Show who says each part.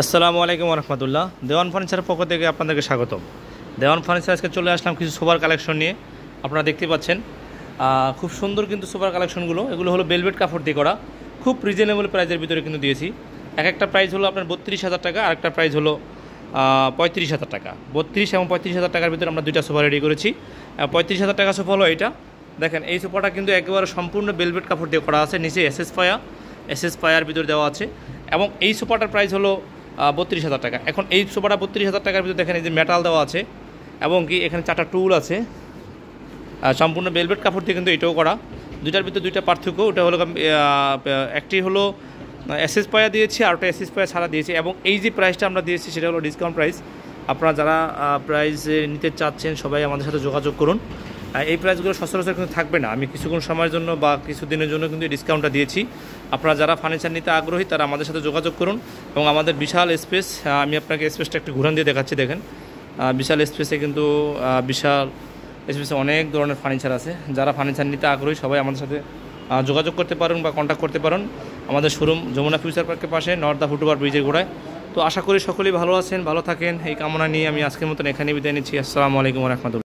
Speaker 1: আসসালামু আলাইকুম রহমতুল্লাহ। দেওয়ান ফার্নিচারের পক্ষ থেকে আপনাদেরকে স্বাগতম। দেওয়ান ফার্নিচার আজকে চলে আসলাম কিছু সোফার কালেকশন নিয়ে। আপনারা দেখতে পাচ্ছেন খুব সুন্দর কিন্তু সোফার কালেকশনগুলো। এগুলো হলো বেলভেট কাপড় দিয়ে করা, খুব রিজনেবল প্রাইসের ভিতরে কিন্তু দিয়েছি। একটা প্রাইস হলো আপনার 32,000 টাকা, আরেকটা প্রাইস হলো 35,000 টাকা। 32 এবং 35,000 টাকার ভিতরে আমরা দুইটা সোফা রেডি করেছি। 35,000 টাকা সোফা হলো এটা। দেখেন এই সোফাটা কিন্তু একেবারে সম্পূর্ণ বেলভেট কাপড় দিয়ে করা আছে, নিচে এসএস পায়ার ভিতরে দেওয়া আছে। এবং এই সোফাটার প্রাইস হলো 32,000 টাকা। এখন এই সোফাটা 32,000 টাকার ভিতরে দেখেন এই যে মেটাল দেওয়া আছে এবং কি এখানে 4টা টুল আছে, সম্পূর্ণ বেলভেট কাপড় দিয়ে কিন্তু এটাও করা। দুইটার ভিতরে দুইটা পার্থক্য, ওটা হলো একটি হলো এসএস পায়া দিয়েছি আর ওটা এসএস পায়া ছাড়া দিয়েছি। এবং এই যে প্রাইসটা আমরা দিয়েছি সেটা হলো ডিসকাউন্ট প্রাইস। আপনারা যারা প্রাইস নিতে চাচ্ছেন সবাই আমাদের সাথে যোগাযোগ করুন। এই প্রাইসগুলো সচরাচর কিন্তু থাকবে না, আমি কিছুক্ষণ সময়ের জন্য বা কিছুদিনের জন্য কিন্তু ডিসকাউন্টটা দিয়েছি। আপনারা যারা ফার্নিচার নিতে আগ্রহী তারা আমাদের সাথে যোগাযোগ করুন। এবং আমাদের বিশাল স্পেস, আমি আপনাকে স্পেসটা একটু ঘুরান দিয়ে দেখাচ্ছি। দেখেন বিশাল স্পেসে কিন্তু বিশাল স্পেসে অনেক ধরনের ফার্নিচার আছে। যারা ফার্নিচার নিতে আগ্রহী সবাই আমাদের সাথে যোগাযোগ করতে পারেন বা কন্ট্যাক্ট করতে পারেন। আমাদের শোরুম যমুনা ফিউচার পার্কের পাশে নর্দা ফুটওভার ব্রিজের গোড়ায়। তো আশা করি সকলেই ভালো আছেন, ভালো থাকেন এই কামনা নিয়ে আমি আজকের মতন এখানে বিদায় নিচ্ছি। আসসালামু আলাইকুম রহমতুল্লাহ।